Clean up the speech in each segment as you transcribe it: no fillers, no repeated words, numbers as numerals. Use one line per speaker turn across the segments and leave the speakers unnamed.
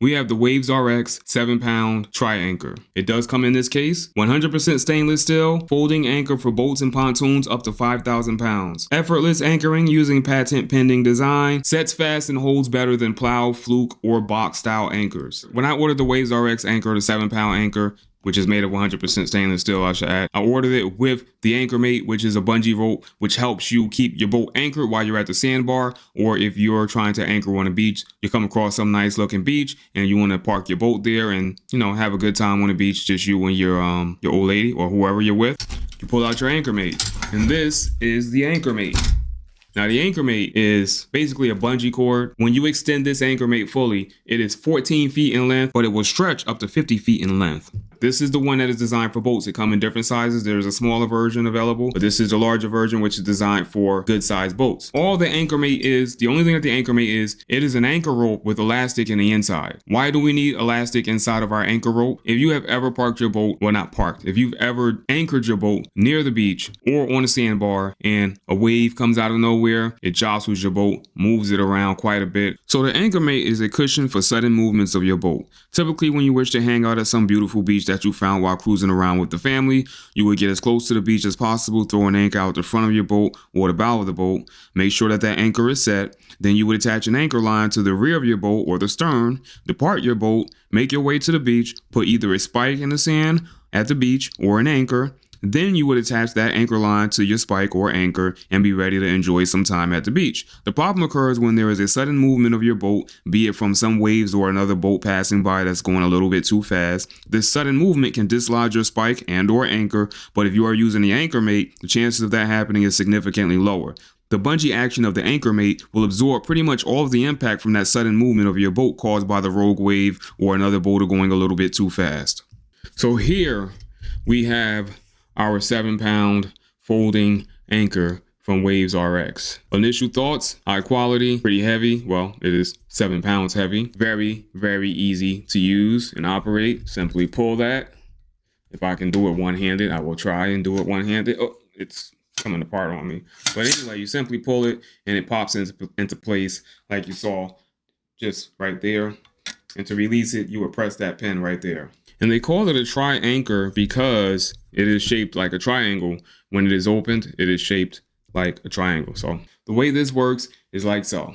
we have the WavesRx 7-pound TriAnchor. It does come in this case, 100% stainless steel, folding anchor for boats and pontoons up to 5,000 pounds. Effortless anchoring using patent pending design, sets fast and holds better than plow, fluke, or box style anchors. When I ordered the WavesRx anchor, the 7-pound anchor, which is made of 100% stainless steel, I should add, I ordered it with the anchor mate, which is a bungee rope, which helps you keep your boat anchored while you're at the sandbar, or if you're trying to anchor on a beach, you come across some nice looking beach and you want to park your boat there and, you know, have a good time on the beach, just you and your old lady or whoever you're with. You pull out your anchor mate, and this is the anchor mate. Now the anchor mate is basically a bungee cord. When you extend this anchor mate fully, it is 14 feet in length, but it will stretch up to 50 feet in length. This is the one that is designed for boats. It comes in different sizes. There's a smaller version available, but this is the larger version, which is designed for good sized boats. All the anchor mate is, the only thing that the anchor mate is, it is an anchor rope with elastic in the inside. Why do we need elastic inside of our anchor rope? If you have ever parked your boat, well, not parked, if you've ever anchored your boat near the beach or on a sandbar and a wave comes out of nowhere, it jostles your boat, moves it around quite a bit. So the anchor mate is a cushion for sudden movements of your boat. Typically, when you wish to hang out at some beautiful beach that you found while cruising around with the family, you would get as close to the beach as possible, throw an anchor out the front of your boat or the bow of the boat, make sure that that anchor is set, then you would attach an anchor line to the rear of your boat or the stern, depart your boat, make your way to the beach, put either a spike in the sand at the beach or an anchor. Then you would attach that anchor line to your spike or anchor and be ready to enjoy some time at the beach. The problem occurs when there is a sudden movement of your boat, be it from some waves or another boat passing by that's going a little bit too fast. This sudden movement can dislodge your spike and or anchor, but if you are using the anchor mate, the chances of that happening is significantly lower. The bungee action of the anchor mate will absorb pretty much all of the impact from that sudden movement of your boat caused by the rogue wave or another boater going a little bit too fast. So here we have our 7-pound folding anchor from WavesRx. Initial thoughts: high quality, pretty heavy. Well, it is 7 pounds heavy. Very, very easy to use and operate. Simply pull that. If I can do it one-handed, I will try and do it one-handed. Oh, it's coming apart on me. But anyway, you simply pull it and it pops into place like you saw just right there. And to release it, you would press that pin right there. And they call it a TriAnchor because it is shaped like a triangle. When it is opened, it is shaped like a triangle. So the way this works is like so.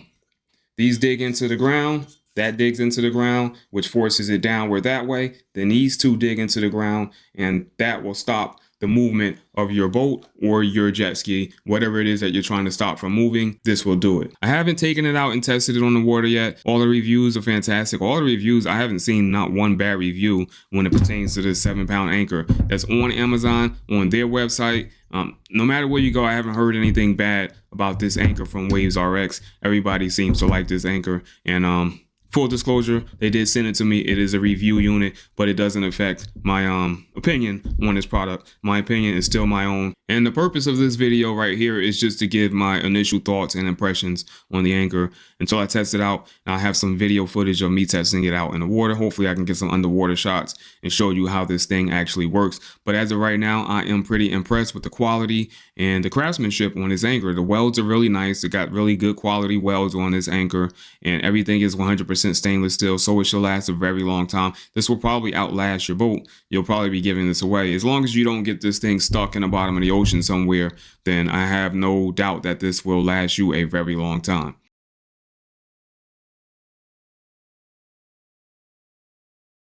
These dig into the ground, that digs into the ground, which forces it downward that way. Then these two dig into the ground, and that will stop the movement of your boat or your jet ski, whatever it is that you're trying to stop from moving. This will do it. I haven't taken it out and tested it on the water yet. All the reviews are fantastic. All the reviews, I haven't seen not one bad review when it pertains to this 7-pound anchor that's on Amazon, on their website. No matter where you go, I haven't heard anything bad about this anchor from WavesRx. Everybody seems to like this anchor, and full disclosure, they did send it to me. It is a review unit, but it doesn't affect my opinion on this product. My opinion is still my own. And the purpose of this video right here is just to give my initial thoughts and impressions on the anchor until I test it out. And I have some video footage of me testing it out in the water. Hopefully I can get some underwater shots and show you how this thing actually works. But as of right now, I am pretty impressed with the quality and the craftsmanship on this anchor. The welds are really nice. It got really good quality welds on this anchor, and everything is 100% stainless steel, so it should last a very long time. This will probably outlast your boat. You'll probably be giving this away. As long as you don't get this thing stuck in the bottom of the ocean somewhere, then I have no doubt that this will last you a very long time.